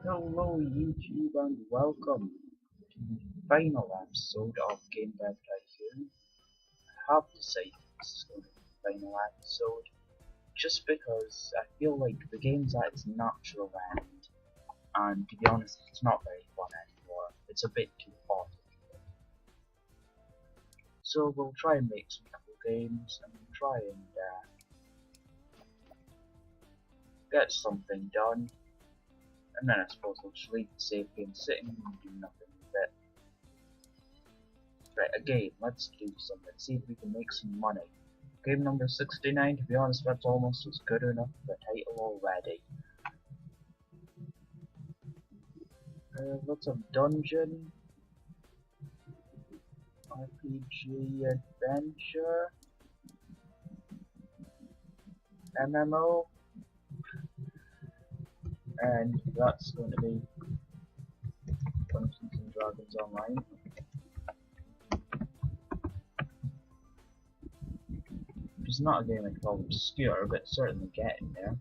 Hello YouTube and welcome to the final episode of Game Dev Tycoon. I have to say this is going to be the final episode just because I feel like the game's at its natural end, and to be honest it's not very fun anymore. It's a bit too hot. So we'll try and make some cool games and we'll try and get something done. And then I suppose we'll just leave the save game sitting and do nothing with it. Right, a game, let's do something, see if we can make some money. Game number 69, to be honest, that's almost as good enough for a title already. Lots of dungeon, RPG adventure, MMO, and that's going to be Dungeons and Dragons Online. It's not a game I'd call obscure, but certainly getting there.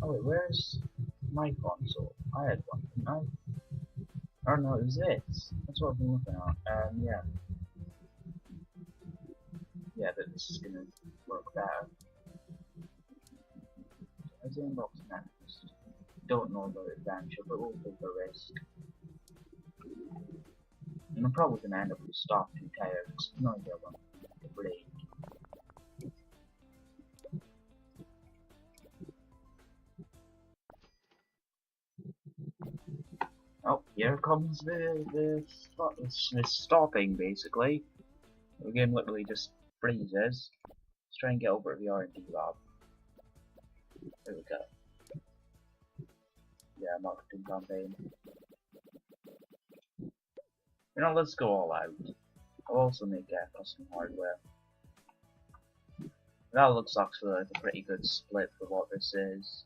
Oh wait, where's my console? I had one, didn't I? Or no, it was this. That's what I've been looking at. Yeah. Yeah, but this is gonna work better. As inbox next. Don't know about adventure, but we'll take a risk. And I'm probably gonna end up with stock too tired, because no idea when I'm gonna break. Oh, here comes the stopping basically. The game literally just freezes. Let's try and get over to the R&D lab. There we go. Yeah, marketing campaign. You know, let's go all out. I'll also make custom hardware. That looks actually like a pretty good split for what this is.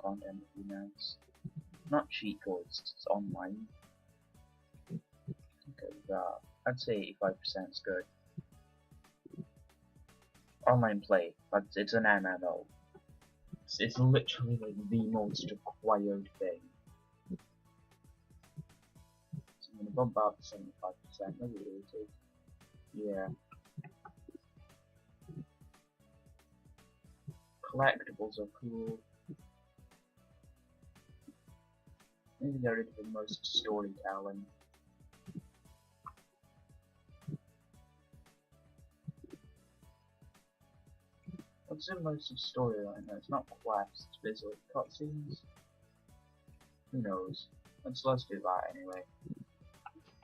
Content would be nice. Not cheat codes, it's online. Okay, I'd say 85% is good. Online play, but it's an MMO. It's literally like the most required thing. So I'm gonna bump up to 75%, maybe 80. Yeah. Collectibles are cool. Maybe get rid of the most storytelling. What's the most of storyline? No, it's not quests, it's basically cutscenes. Who knows? Let's do that anyway.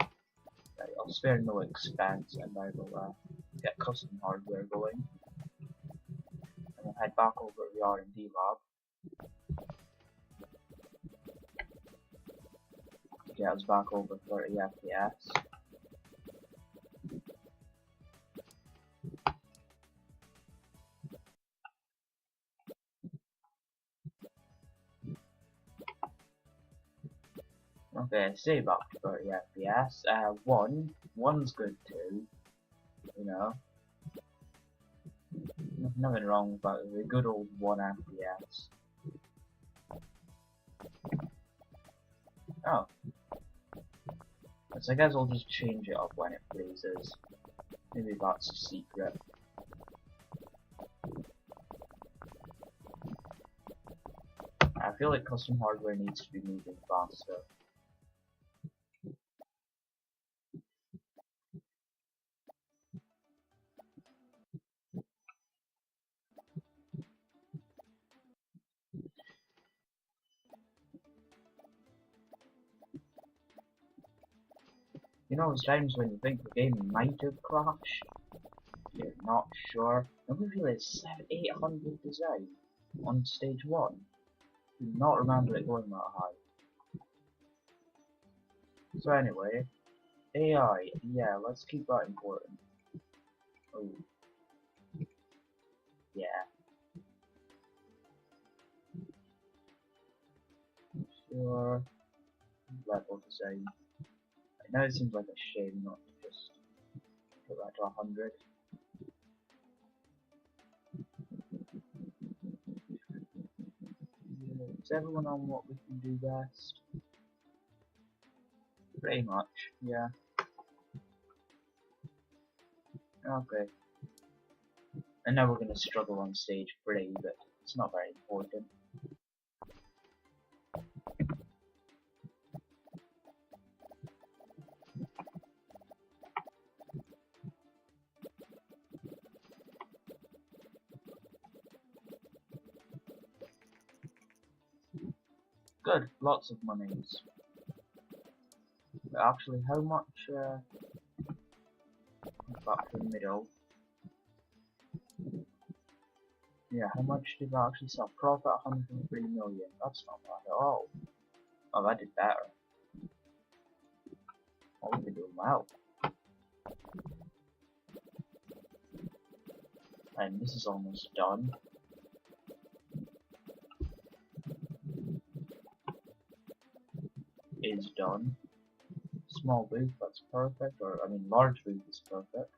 Right, I'll spare no expense and I will get custom hardware going. And we'll head back over to the R&D lab. Get us back over 30 FPS. Okay, save up to 30 FPS. One's good too. You know. Nothing wrong with that, the good old 1 FPS. Oh. So I guess I'll just change it up when it freezes. Maybe that's a secret. I feel like custom hardware needs to be moving faster. You know those times when you think the game might have crashed? You're not sure. Don't we realize 800 design on stage 1? I do not remember it going that high. So anyway, AI, yeah, let's keep that important. Oh. Yeah. Sure. level design. Now it seems like a shame not to just put that to 100. Is everyone on what we can do best? Pretty much, yeah. Okay. And now we're gonna struggle on stage 3, but it's not very important. Good, lots of monies. But actually, how much, back to the middle. Yeah, how much did that actually sell? Profit 103 million. That's not bad at all. Oh, that did better. Oh, we've been doing well. And this is almost done. Is done. Small booth, that's perfect. Or, I mean, large booth is perfect.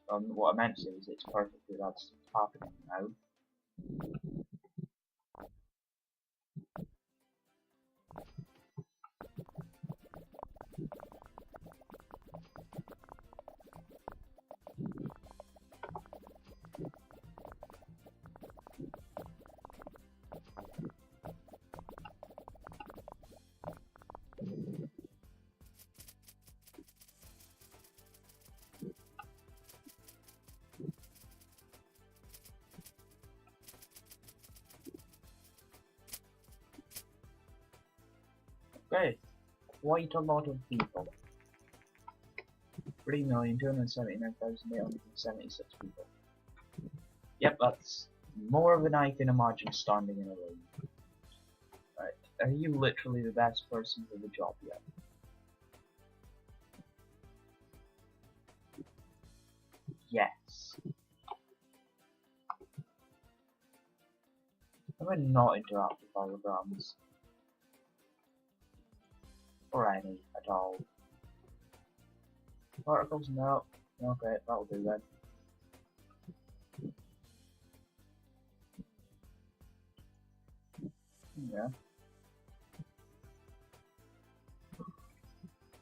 What I meant to say is it's perfect that that's happening now. Okay, quite a lot of people. 3,279,876 people. Yep, that's more than I can imagine standing in a room. Right, are you literally the best person for the job yet? Yes. Have I not interacted with holograms? Or any at all? Particles? No. Okay, that'll do then. Yeah.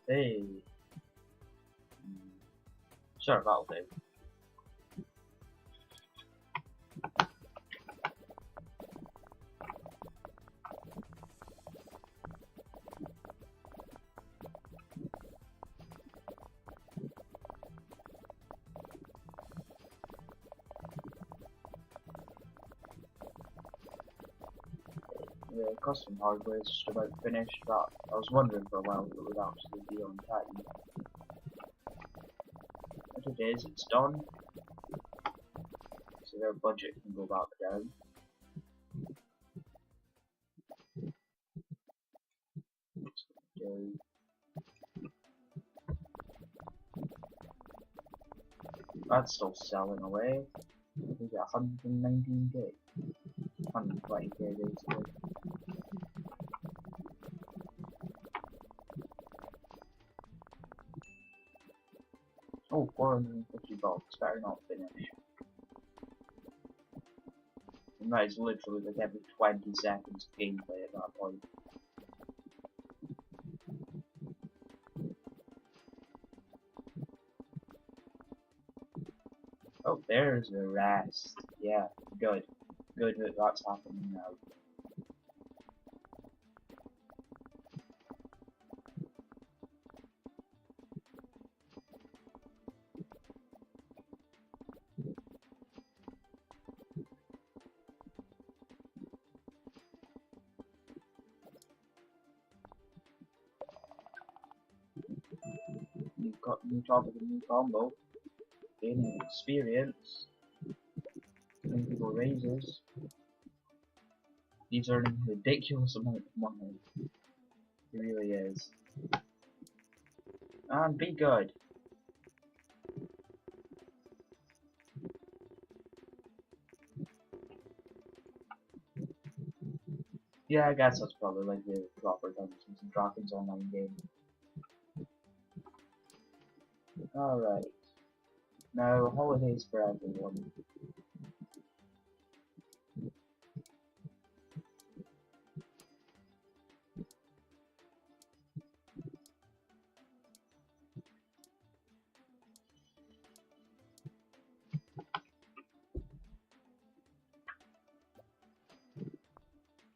Hey. Sure, that'll do. The custom hardware is just about finished, but I was wondering for a while if it would actually be on time. But it is, it's done. So their budget can go back down. That's still selling away. We got 119k. 120k basically. Oh, 450 bucks, better not finish. And that is literally like every 20 seconds of gameplay at that point. Oh, there's the rest. Yeah, good. Good that that's happening now. New top of the new combo. Gaining experience. Giving people raises. He's earning a ridiculous amount of money. He really is. And be good. Yeah, I guess that's probably like the proper Dungeons and Dragons online game. Alright, now holidays for everyone.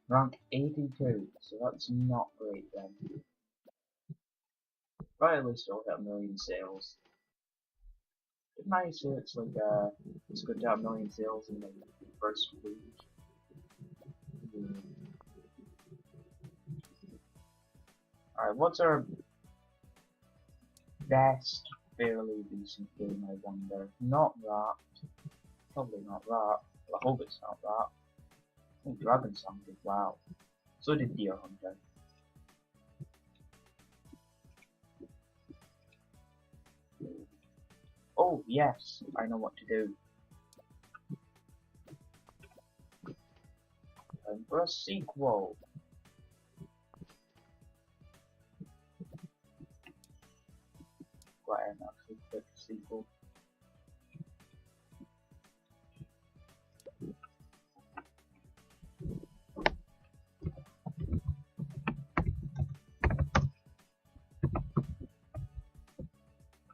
Rank 82, so that's not great then. But at least I'll hit a million sales. It's nice that it's good to have a million sales in the first week. Alright, what's our best fairly decent game, I wonder? Not that. Probably not that. Well, I hope it's not that. Oh, Dragon Song did wow. So did Deer Hunter. Oh, yes, I know what to do. Time for a sequel. Glad I actually clicked sequel.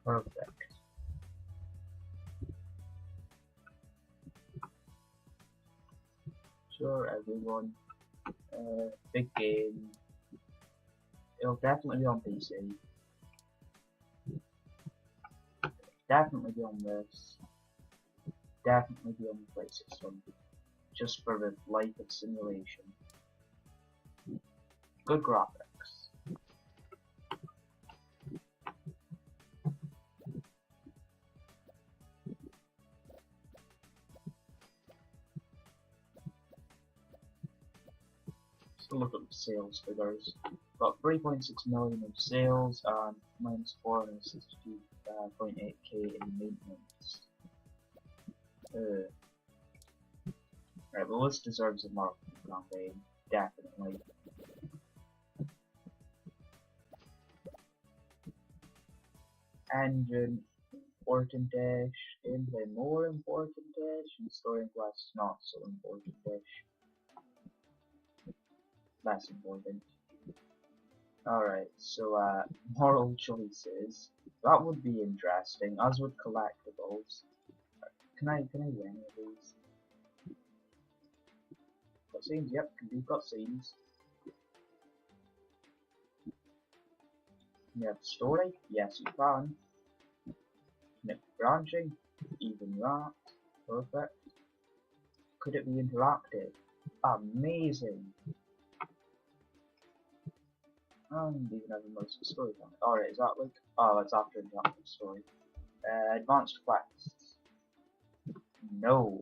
Perfect. Sure, everyone. Big game. It'll definitely be on PC. Definitely be on this. Definitely be on the PlayStation. Just for the life of simulation. Good graphics. So look at the sales figures. Got 3.6 million of sales and minus 462.8k in maintenance. Right, well this deserves a marketing campaign, definitely. Engine, important-ish, gameplay more important-ish, and story quests not so important-ish. Less important. Alright, so moral choices. That would be interesting, as would collectibles. Can I do any of these? Cutscenes, yep, can do cutscenes. You have story? Yes you can. Can it be branching? Even that. Perfect. Could it be interactive? Amazing! And even have a most story on it. Alright, is that like... Oh, that's after interactive story. Advanced quests. No.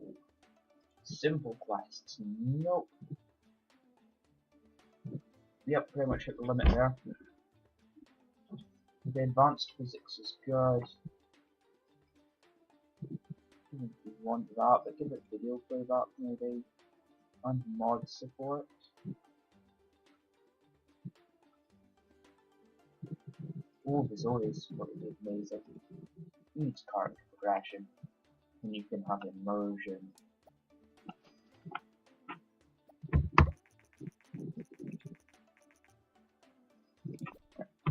Simple quests. Nope. Yep, pretty much hit the limit there. The advanced physics is good. If you want that, but give it video playback maybe. And mod support. Oh, this always would be amazing. You need character progression. And you can have immersion.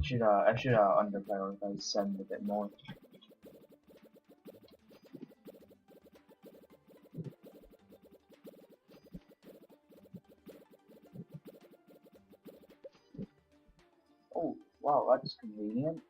I should under prioritize 7 a bit more. Oh, wow, that's convenient.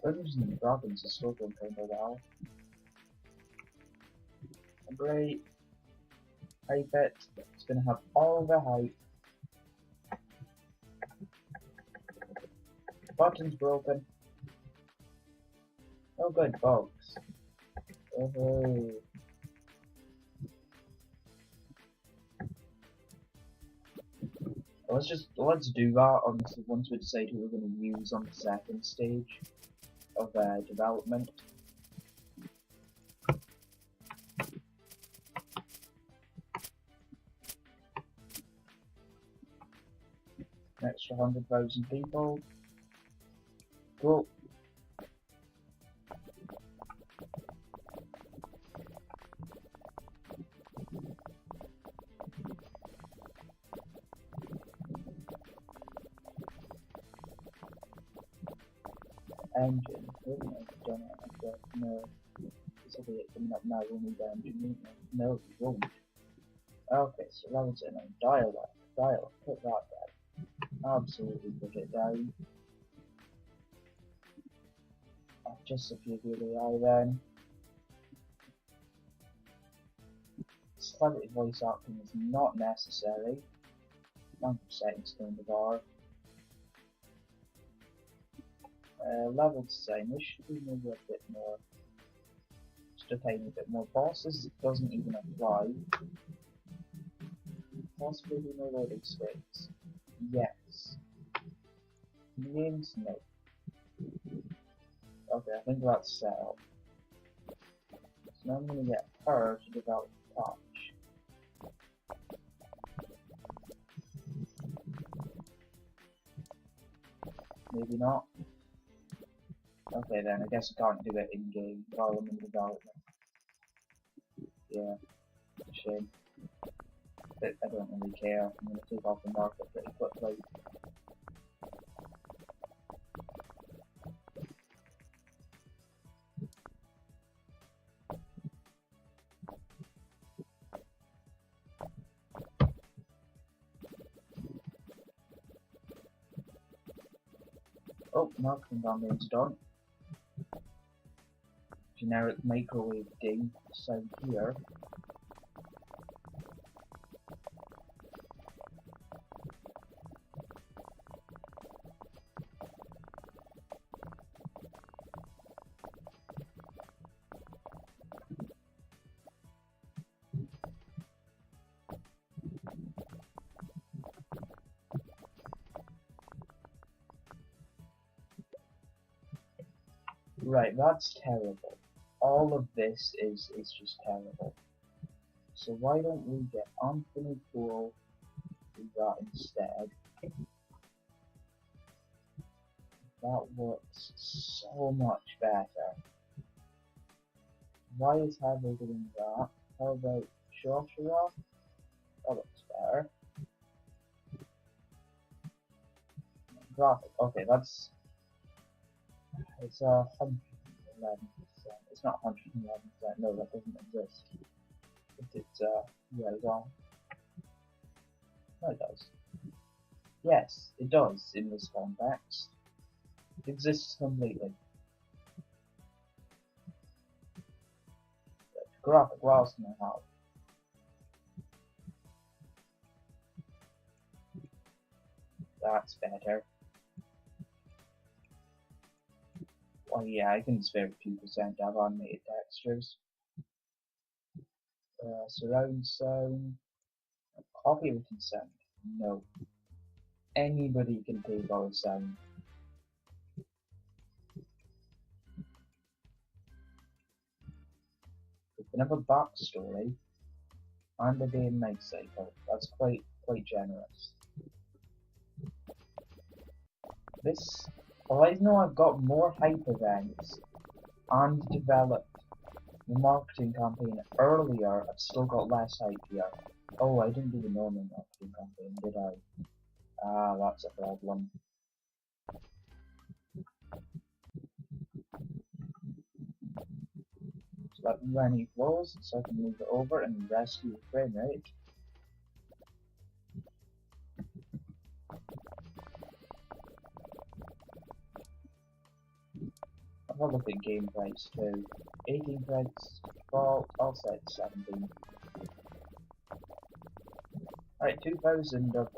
Dungeons and Dragons is still doing kinda well. Great. Hype it. It's gonna have all the hype. Button's broken. Oh good, bugs. Oh. Let's do that once we decide who we're going to use on the second stage of development. An extra 100,000 people. Cool. Engine. I've done it. I've got no. This will be it coming up now. We'll need the engine. No, we won't. Okay, so that was it. Now dialogue. Dialogue. Put that down. Absolutely put it down. Just a few of the AI then. Celebrity voice acting is not necessary. 100% in the bar. Level design, this should be maybe a bit more, just a tiny bit more. Bosses doesn't even apply. Possibly no loading screens. Yes. Names, no. Okay, I think that's set up. So now I'm going to get her to develop touch. Maybe not. Okay then, I guess I can't do it in game while I'm in development. Yeah, shame. But I don't really care. I'm going to take off the market pretty quickly. Oh, marketing campaign's done. Generic microwave ding side here. Right, that's terrible. All of this is just terrible. So why don't we get Anthony Poole do that instead? That works so much better. Why is Hadley doing that? How about Joshua? That looks better. Graphic, okay, that's it's 111%. It's not 111%. No, that doesn't exist. It's yeah, well, no, it does. Yes, it does in this context. It exists completely. Graphic, what else can I have? That's better. Oh yeah, I can spare a few percent of animated textures. Surround sound. Copy with consent. No. Anybody can take our sound. We can have a backstory and a day and night cycle. That's quite generous. This, well, I know I've got more hype events and developed the marketing campaign earlier. I've still got less hype here. Oh, I didn't do the normal marketing campaign, did I? Ah, that's a problem. So let me run any flows so I can move it over and rescue the frame rate. I'll have a look at game price too. 18 price default, I'll set 17. Alright, 2000 of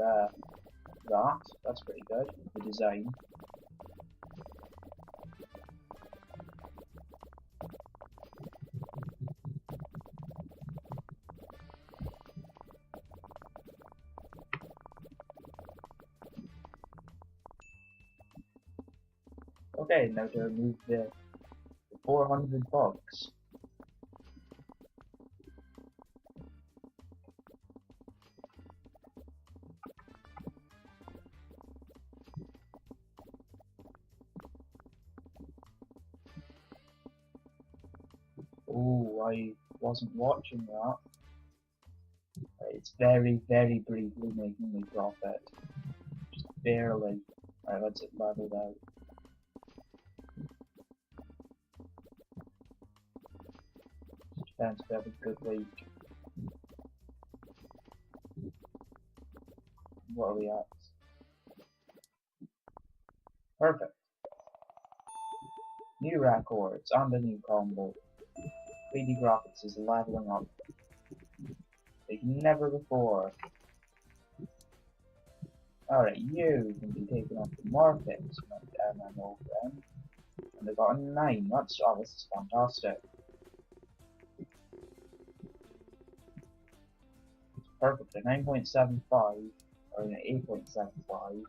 that's pretty good, the design. Okay, now to remove the 400 bucks. Oh, I wasn't watching that. It's very, very briefly making me profit. Just barely. Alright, let's it leveled out. Defense very good week. What are we at? Perfect. New records and a new combo. 3D graphics is leveling up like never before. Alright, you can be taken off the market, my MMO friend. And they got a 9. That's this is fantastic. Perfect. A 9.75 or an 8.75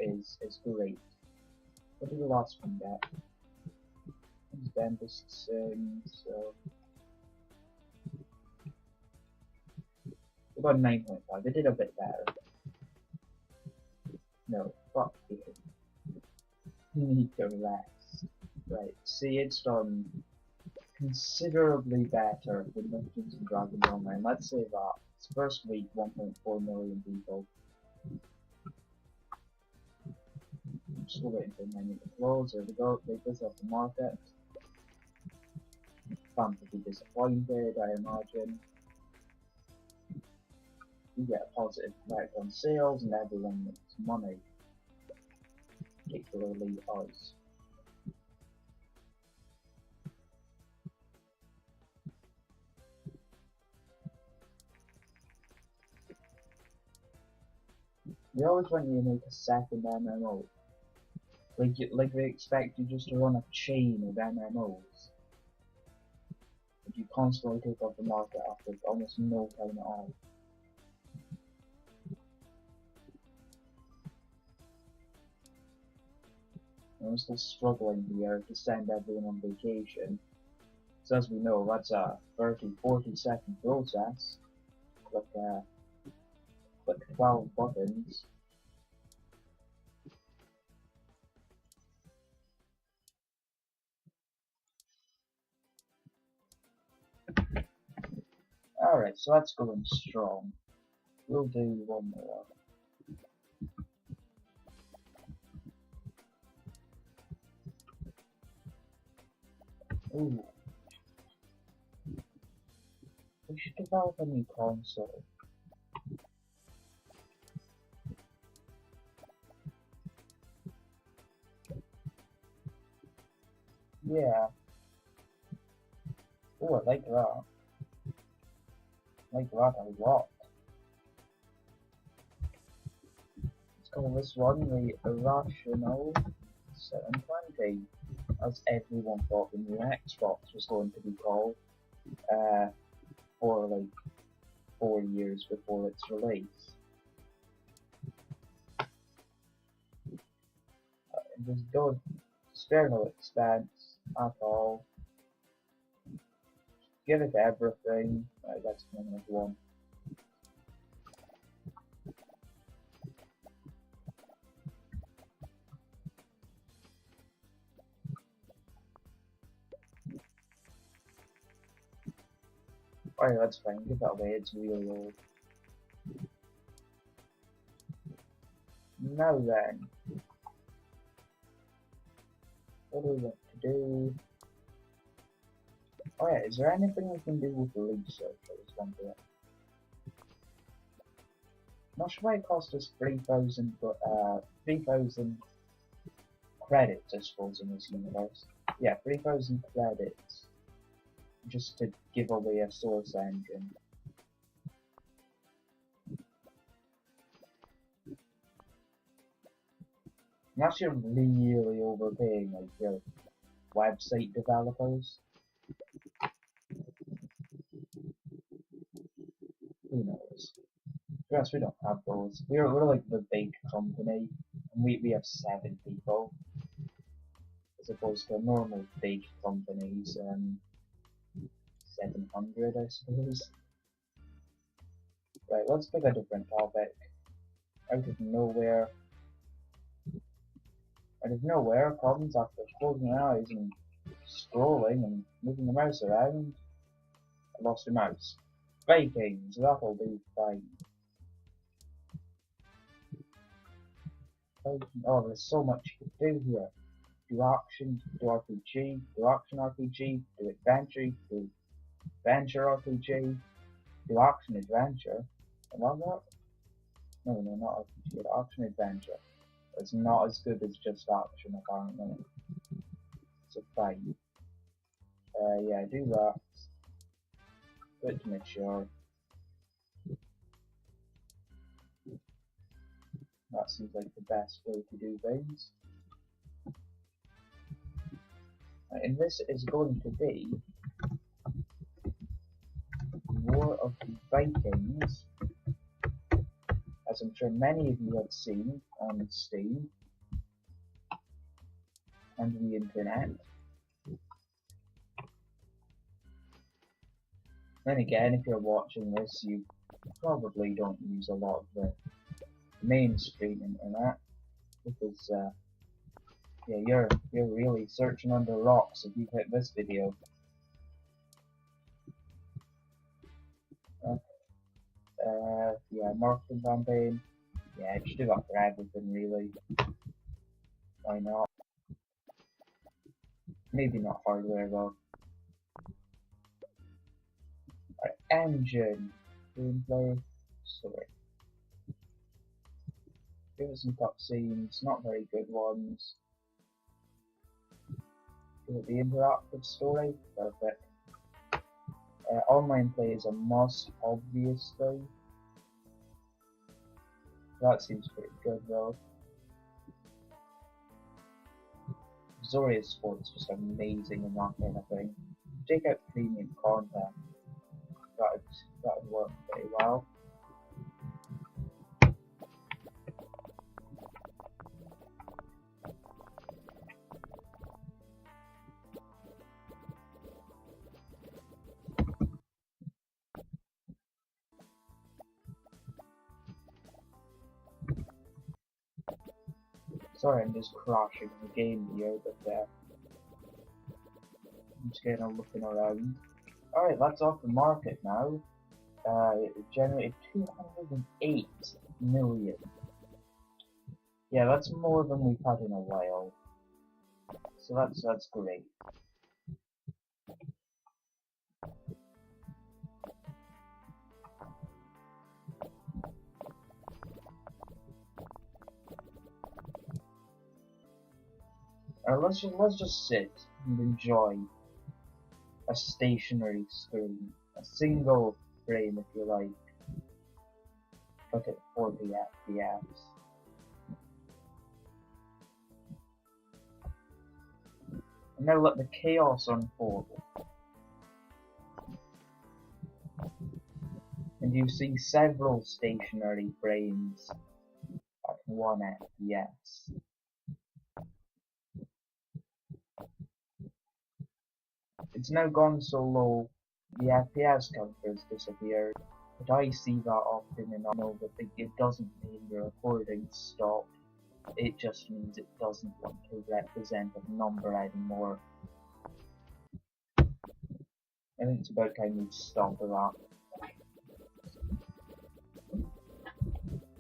is great. What did the last one get? It's dentist so we got 9.5. They did a bit better. No, fuck you. You need to rest. Right, see, it's done considerably better than Dungeons and Dragons Online. Let's say that. It's first week, 1.4 million people. I'm still waiting for the menu to close. There we go. Take this off the market. Fans will be disappointed, I imagine. You get a positive effect on sales and everyone makes money. Particularly us. They always want you to make a second MMO. Like they expect you just to run a chain of MMOs. But you constantly take off the market after almost no time at all. I'm still struggling here to send everyone on vacation. So as we know, that's a 30-40 second process. Click 12 buttons. Alright, so that's going strong. We'll do one more. Ooh. We should develop a new console. Yeah. Oh, I like that. I like that a lot. Let's call this one the Irrational 720, as everyone thought the new Xbox was going to be called, for like 4 years before its release. Just don't spare no expense at all. Give it everything. That's -1. Alright, that's fine. Give that away. It's really old. Now then, what do we want to do? Oh yeah, is there anything I can do with the league search? I was wondering. Not sure why it cost us 3,000, but 3,000 credits, I suppose, in this universe. Yeah, 3,000 credits just to give away a source engine. I'm actually really overpaying like your website developers. Who knows? Yes, we don't have those. We're like the big company, and we have 7 people. as opposed to a normal big company's 700, I suppose. Right, let's pick a different topic. Out of nowhere, problems after closing my eyes and scrolling and moving the mouse around. I lost a mouse. Vikings, that'll do fine. Oh, there's so much you can do here. Do action, do RPG, do action RPG, do adventure RPG, do action adventure. Am I that? No, not RPG, action adventure. It's not as good as just action apparently. So fine. Yeah, do that. Good to make sure. That seems like the best way to do things. And this is going to be War of the Vikings, as I'm sure many of you have seen on Steam and the internet. Then again, if you're watching this, you probably don't use a lot of the mainstream internet, because yeah, you're really searching under rocks if you've hit this video. Yeah, marketing campaign. Yeah, just do that for everything really. Why not? Maybe not hardware though. Engine. Gameplay. Sorry. Give us some cutscenes, not very good ones. Give it the interactive story. Perfect. Online play is a must, obviously. That seems pretty good though. Zoria Sports just amazing in that kind of thing. Take out premium content. That'd work pretty well. Sorry, I'm just crashing the game here, but I'm just kind of looking around. Alright, that's off the market now. It generated 208 million. Yeah, that's more than we've had in a while. So that's great. Let's just sit and enjoy a stationary screen, a single frame if you like, but at 40 FPS. And now let the chaos unfold. And you see several stationary frames at 1 FPS. It's now gone so low, the FPS counter has disappeared, but I see that often and I know that it doesn't mean the recording stopped, it just means it doesn't want to represent a number anymore. I think it's about time we stop with that.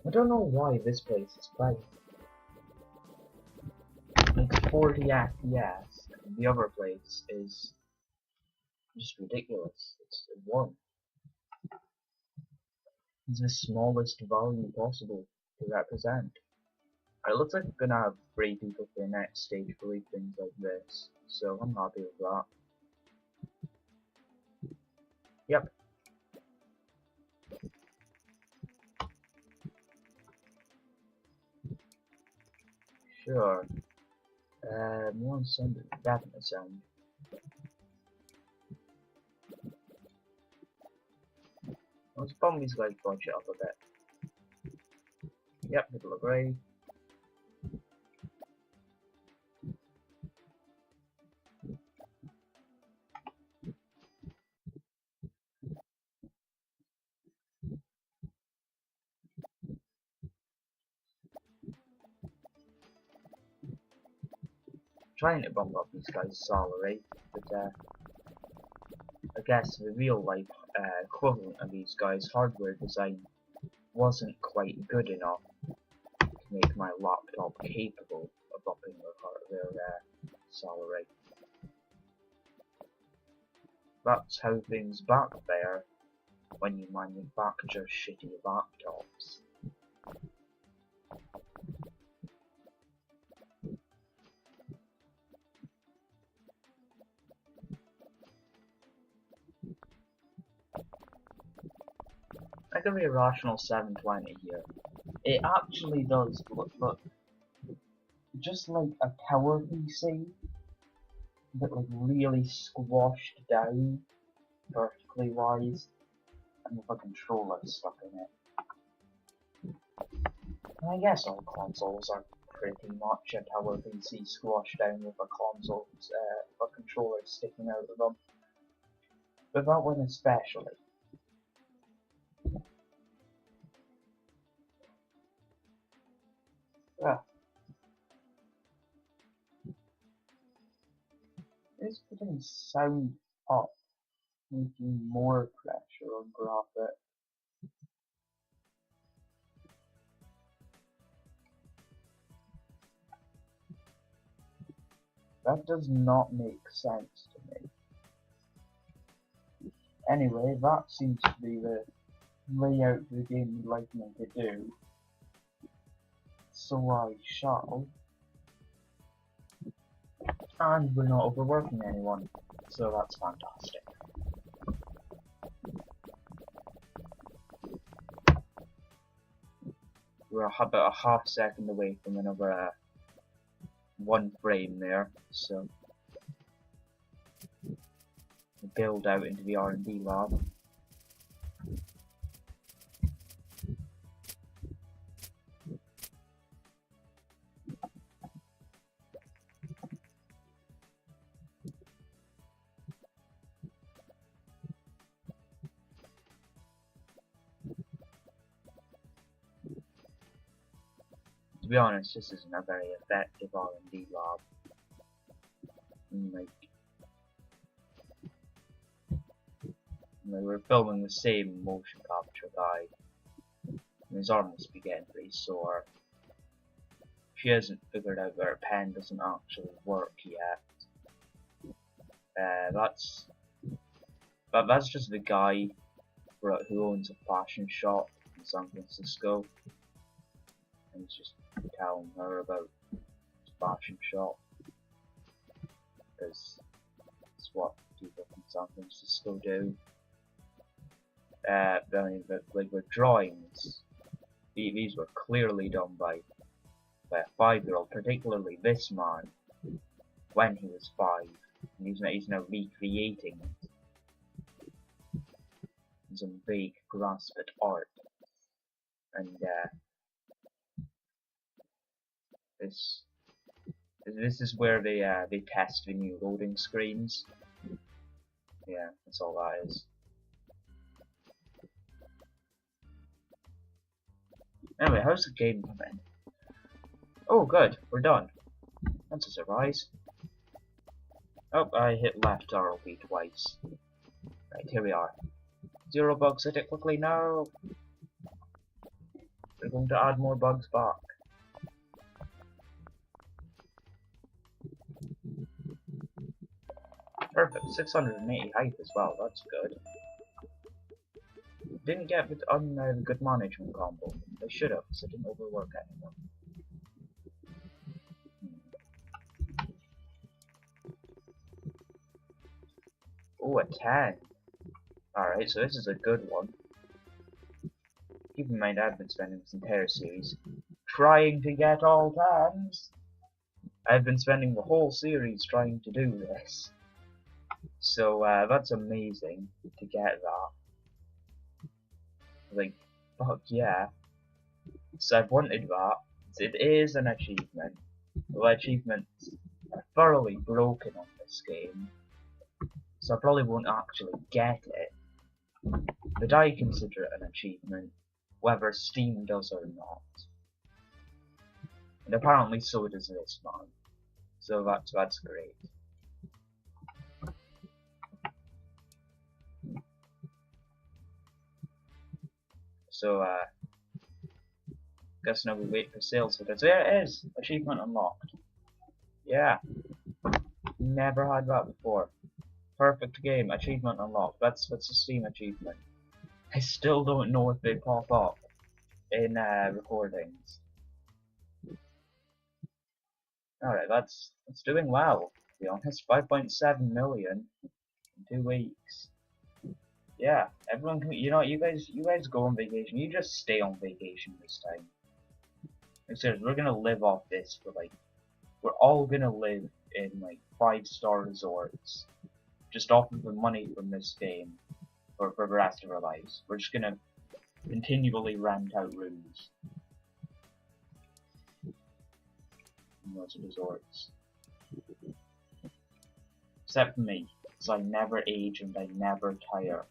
I don't know why this place is playing. It's 40 FPS, and the other place is just ridiculous. It's 1. It's the smallest value possible to represent. It looks like we're gonna have 3 people for the next stage for things like this, so I'm happy with that. Yep. Sure. One sound, definite sound. Let's bump these guys' budget up a bit. Yep, it'll agree. trying to bump up these guys' salary, but I guess the real life equivalent of these guys' hardware design wasn't quite good enough to make my laptop capable of upping their salary. That's how things back there when you manufacture shitty laptops. I give it a rational 720 here. It actually does look just like a tower PC, but like really squashed down vertically wise, and with a controller stuck in it. And I guess all consoles are pretty much a tower PC squashed down with a controller sticking out of them. But that one especially. Ah. It's putting sound up, making more pressure on graphics. That does not make sense to me. Anyway, that seems to be the layout the game would like me to do. So I shall. And we're not overworking anyone, so that's fantastic. We're about a half second away from another one frame there, so build out into the R&D lab. To be honest, this isn't a very effective R&D lab. We're filming the same motion capture guy. And his arm must be getting pretty sore. She hasn't figured out that her pen doesn't actually work yet. That's just the guy who owns a fashion shop in San Francisco. And he's just telling her about his fashion shop. Because it's what people in San Francisco do. Like with drawings, these were clearly done by a 5-year-old, particularly this man, when he was 5, and he's now recreating it. Some vague grasp at art, and this is where they test the new loading screens. Yeah, that's all that is. Anyway, how's the game coming? Oh, good, we're done. That's a surprise. Oh, I hit left arrow key twice. Right, here we are. 0 bugs, hit it quickly now. We're going to add more bugs back. Perfect, 680 height as well, that's good. Didn't get the good management combo. They should have, so it didn't overwork anyone. Oh, a 10. Alright, so this is a good one. Keep in mind I've been spending this entire series trying to get all 10s. I've been spending the whole series trying to do this. So that's amazing to get that. Like, fuck yeah. So I've wanted that. It is an achievement. The achievements are thoroughly broken on this game, so I probably won't actually get it. But I consider it an achievement, whether Steam does or not. And apparently so does this man. So that's great. So guess now we wait for sales for this. There it is! Achievement unlocked. Yeah, never had that before. Perfect game, achievement unlocked. That's a Steam achievement. I still don't know if they pop up in recordings. Alright, that's doing well, to be honest. 5.7 million in 2 weeks. Yeah, everyone can, you know, you guys go on vacation. You just stay on vacation this time. Like, seriously, we're gonna live off this for like, we're all gonna live in like 5-star resorts, just off of the money from this game for the rest of our lives. We're just gonna continually rent out rooms in those resorts. Except for me, because I never age and I never tire.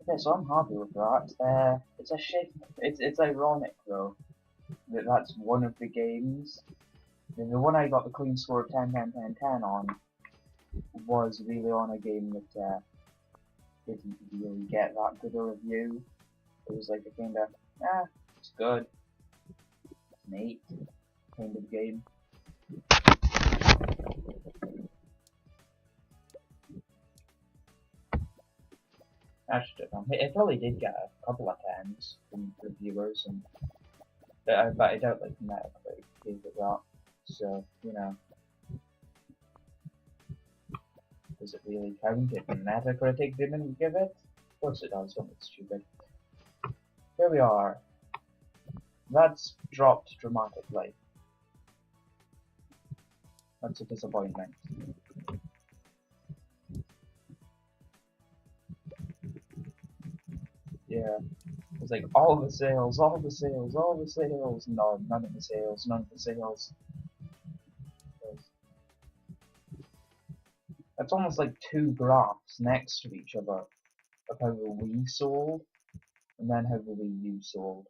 Okay, so I'm happy with that. It's a shame. It's ironic though that that's one of the games. The one I got the clean score of 10, 10, 10, 10 on was really on a game that didn't really get that good a review. It was like a kind of, it's good, it's neat kind of game. Actually, it probably did get a couple of tens from reviewers, and but I doubt like Metacritic gave it that. So you know, does it really count if Metacritic didn't give it? Of course it does. Something stupid. Here we are. That's dropped dramatically. That's a disappointment. Yeah. It's like all the sales, all the sales, all the sales. No, none of the sales, none of the sales. It's almost like two graphs next to each other of how the Wii sold and then how the Wii U sold.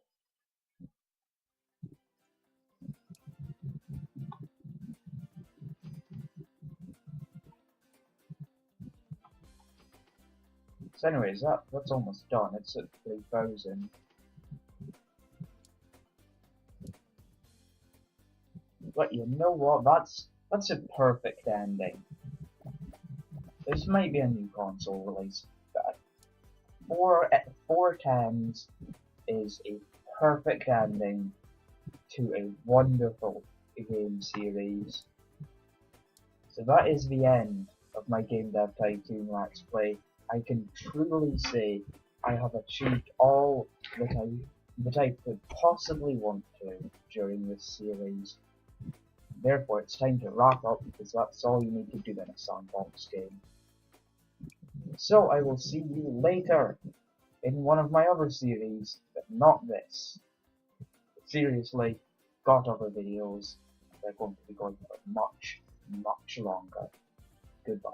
So anyways, that's almost done. It's at 3,000. But you know what? That's a perfect ending. This might be a new console release, but four tens is a perfect ending to a wonderful game series. So that is the end of my Game Dev Tycoon Let's Play. I can truly say I have achieved all that I could possibly want to during this series. Therefore, it's time to wrap up because that's all you need to do in a sandbox game. So I will see you later in one of my other series, but not this. Seriously, got other videos. They're going to be going for much, much longer. Goodbye.